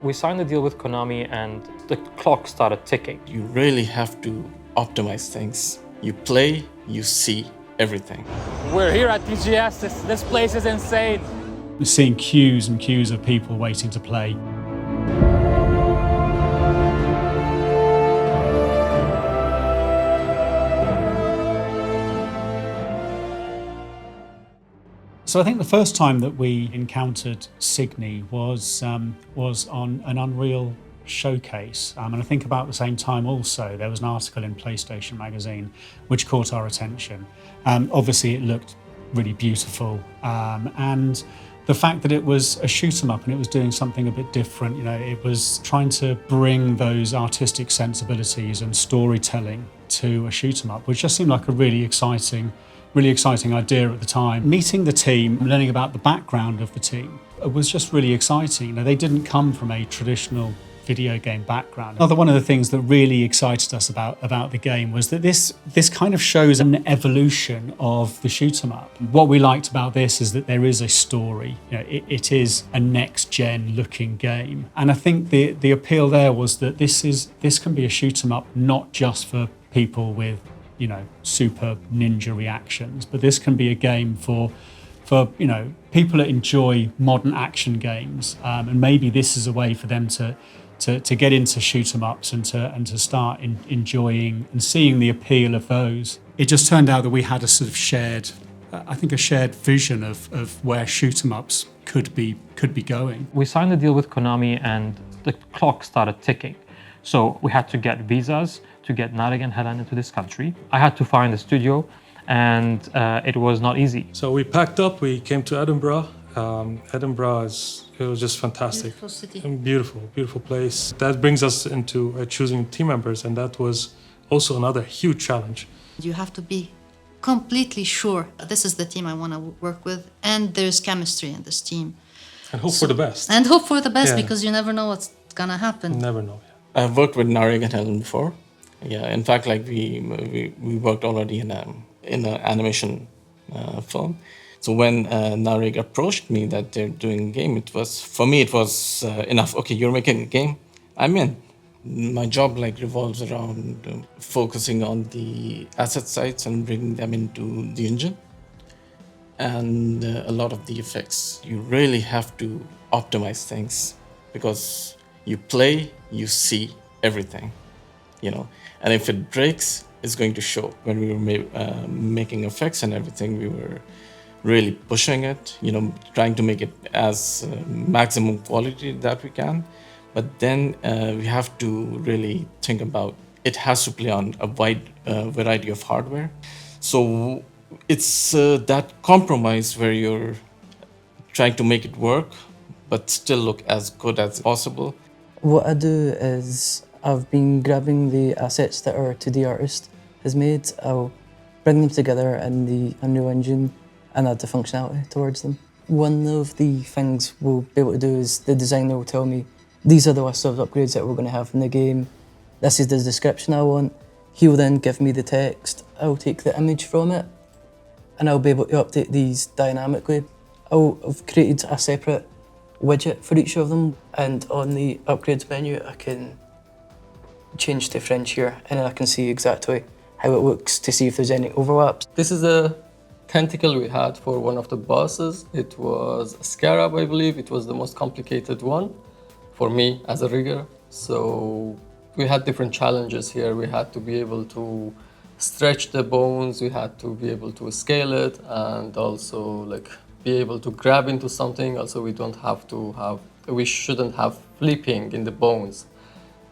We signed a deal with Konami and the clock started ticking. You really have to optimize things. You play, you see everything. We're here at TGS. This place is insane. We're seeing queues and queues of people waiting to play. So I think the first time that we encountered CYGNI was on an Unreal showcase. And I think about the same time also, there was an article in PlayStation magazine which caught our attention. Obviously it looked really beautiful. And the fact that it was a shoot 'em up and it was doing something a bit different, it was trying to bring those artistic sensibilities and storytelling to a shoot 'em up, which just seemed like a really exciting idea at the time. Meeting the team, learning about the background of the team, it was just really exciting. They didn't come from a traditional video game background. Another one of the things that really excited us about the game was that this kind of shows an evolution of the shoot 'em up. What we liked about this is that there is a story. It is a next-gen looking game. And I think the appeal there was that this can be a shoot 'em up not just for people with super ninja reactions, but this can be a game for people that enjoy modern action games, and maybe this is a way for them to get into shoot 'em ups and to start enjoying and seeing the appeal of those. It just turned out that we had a sort of shared vision of where shoot 'em ups could be going. We signed a deal with Konami and the clock started ticking. So we had to get visas to get Narek and Helen into this country. I had to find a studio, and it was not easy. So we packed up, we came to Edinburgh. Edinburgh it was just fantastic. Beautiful city. Beautiful place. That brings us into choosing team members, and that was also another huge challenge. You have to be completely sure this is the team I want to work with, and there's chemistry in this team. And hope for the best. And hope for the best, Yeah. because you never know what's gonna happen. Never know. I've worked with Narek and Helen before. Yeah, in fact, we worked already in an animation film. So when Narek approached me that they're doing a game, it was enough. Okay, you're making a game, I'm in. My job revolves around focusing on the asset sites and bringing them into the engine, and a lot of the effects. You really have to optimize things because you play, you see everything, and if it breaks, it's going to show. When we were making effects and everything, we were really pushing it, trying to make it as maximum quality that we can. But then we have to really think about it has to play on a wide variety of hardware. So it's that compromise where you're trying to make it work, but still look as good as possible. What I do is I've been grabbing the assets that our 2D artist has made. I'll bring them together in the Unreal Engine and add the functionality towards them. One of the things we'll be able to do is the designer will tell me, these are the list of upgrades that we're going to have in the game. This is the description I want. He will then give me the text. I'll take the image from it and I'll be able to update these dynamically. I've created a separate widget for each of them, and on the upgrades menu I can change to French here, and then I can see exactly how it looks to see if there's any overlaps. This is a tentacle we had for one of the bosses. It was a scarab, I believe. It was the most complicated one for me as a rigger. So we had different challenges here. We had to be able to stretch the bones, we had to be able to scale it, and also be able to grab into something. Also, we shouldn't have flipping in the bones.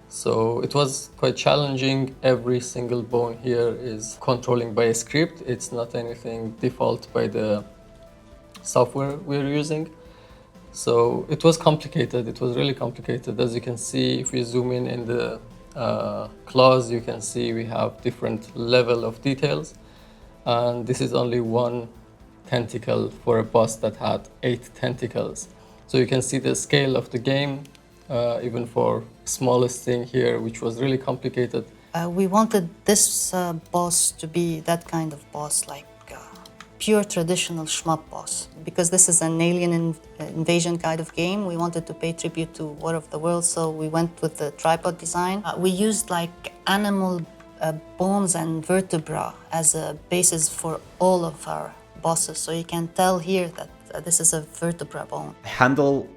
So it was quite challenging. Every single bone here is controlling by a script. It's not anything default by the software we're using. So it was complicated. It was really complicated. As you can see, if we zoom in the claws, you can see we have different level of details. And this is only one tentacle for a boss that had 8 tentacles. So you can see the scale of the game, even for smallest thing here, which was really complicated. We wanted this boss to be that kind of boss, pure traditional shmup boss. Because this is an alien invasion kind of game, we wanted to pay tribute to War of the Worlds, so we went with the tripod design. We used like animal bones and vertebra as a basis for all of our bosses, so you can tell here that this is a vertebra bone. Handle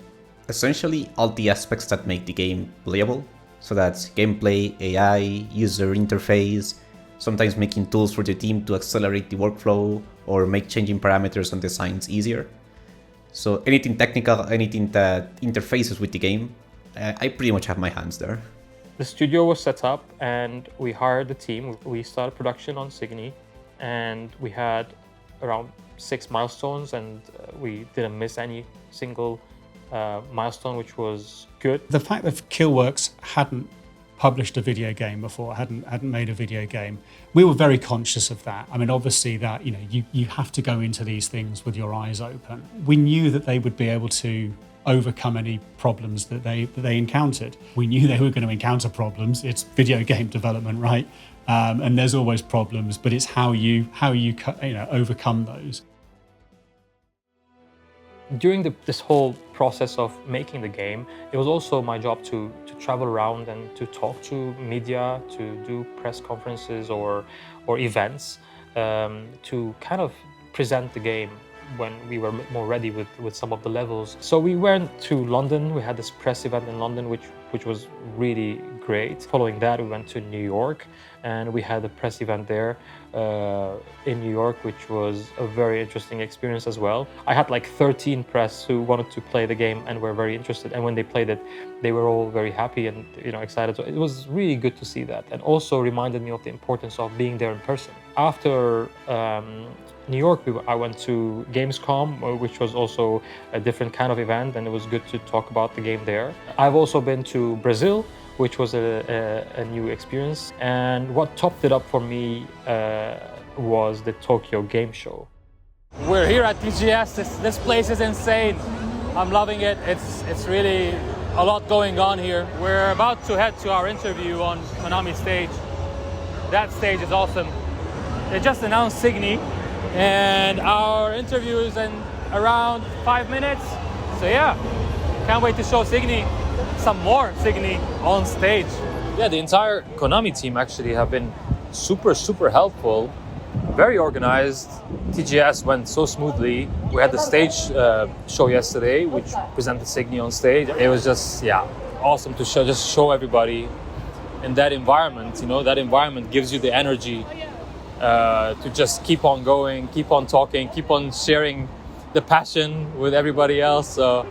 essentially all the aspects that make the game playable. So that's gameplay, AI, user interface, sometimes making tools for the team to accelerate the workflow or make changing parameters and designs easier. So anything technical, anything that interfaces with the game, I pretty much have my hands there. The studio was set up and we hired the team. We started production on CYGNI and we had around 6 milestones and we didn't miss any single milestone, which was good. The fact that Killworks hadn't published a video game before, hadn't made a video game, we were very conscious of that. I mean, obviously that, you have to go into these things with your eyes open. We knew that they would be able to overcome any problems that they encountered. We knew they were going to encounter problems. It's video game development, right? And there's always problems, but it's how you overcome those. During this whole process of making the game, it was also my job to travel around and to talk to media, to do press conferences or events, to kind of present the game when we were more ready with some of the levels. So we went to London. We had this press event in London, which was really great. Following that, we went to New York and we had a press event there in New York, which was a very interesting experience as well. I had like 13 press who wanted to play the game and were very interested. And when they played it, they were all very happy and excited. So it was really good to see that, and also reminded me of the importance of being there in person. After New York, I went to Gamescom, which was also a different kind of event, and it was good to talk about the game there. I've also been to Brazil, which was a new experience. And what topped it up for me was the Tokyo Game Show. We're here at TGS. This place is insane. I'm loving it. It's really a lot going on here. We're about to head to our interview on KONAMI stage. That stage is awesome. They just announced CYGNI, and our interview is in around 5 minutes. So yeah, can't wait to show CYGNI, some more CYGNI on stage. Yeah, the entire KONAMI team actually have been super helpful, very organized. TGS went so smoothly. We had the stage show yesterday, which presented CYGNI on stage. It was just, awesome to show everybody in that environment. That environment gives you the energy to just keep on going, keep on talking, keep on sharing the passion with everybody else. So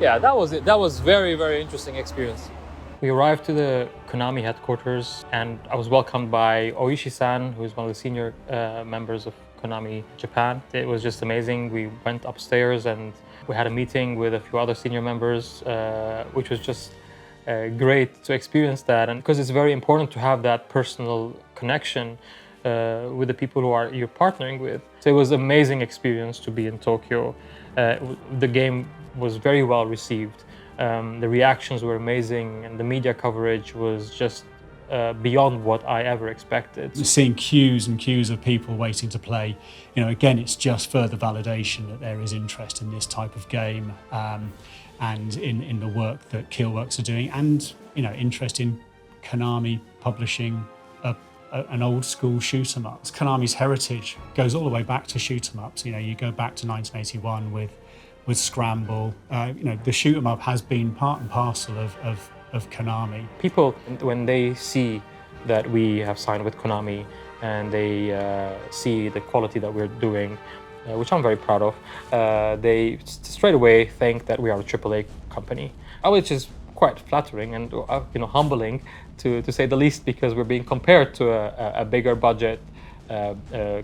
yeah, that was it. That was very interesting experience. We arrived to the KONAMI headquarters and I was welcomed by Oishi-san, who is one of the senior members of KONAMI Japan. It was just amazing. We went upstairs and we had a meeting with a few other senior members, which was just great to experience that. And because it's very important to have that personal connection with the people you're partnering with. So it was an amazing experience to be in Tokyo. The game was very well received. The reactions were amazing and the media coverage was just beyond what I ever expected. Seeing queues and queues of people waiting to play, again, it's just further validation that there is interest in this type of game and in the work that Killworks are doing, and interest in Konami publishing an old school shoot 'em up. Konami's heritage goes all the way back to shoot 'em ups. You go back to 1981 with Scramble. The shoot 'em up has been part and parcel of Konami. People, when they see that we have signed with Konami and they see the quality that we're doing, which I'm very proud of, they straight away think that we are a AAA company, which is quite flattering and humbling to say the least, because we're being compared to a bigger budget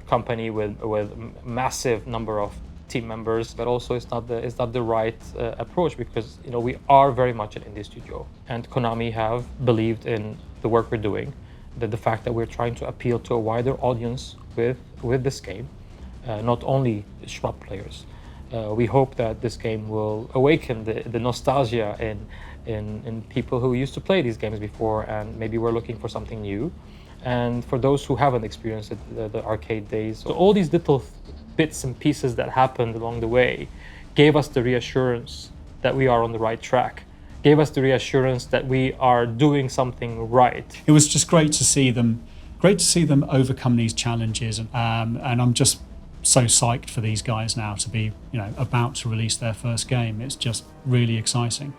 company with massive number of team members, but also it's not the right approach, because we are very much an indie studio, and Konami have believed in the work we're doing, that the fact that we're trying to appeal to a wider audience with this game, not only shmup players. We hope that this game will awaken the nostalgia in people who used to play these games before and maybe were looking for something new. And for those who haven't experienced it, the arcade days, so all these little bits and pieces that happened along the way gave us the reassurance that we are on the right track, gave us the reassurance that we are doing something right. It was just great to see them overcome these challenges, and I'm just so psyched for these guys now to be, about to release their first game. It's just really exciting.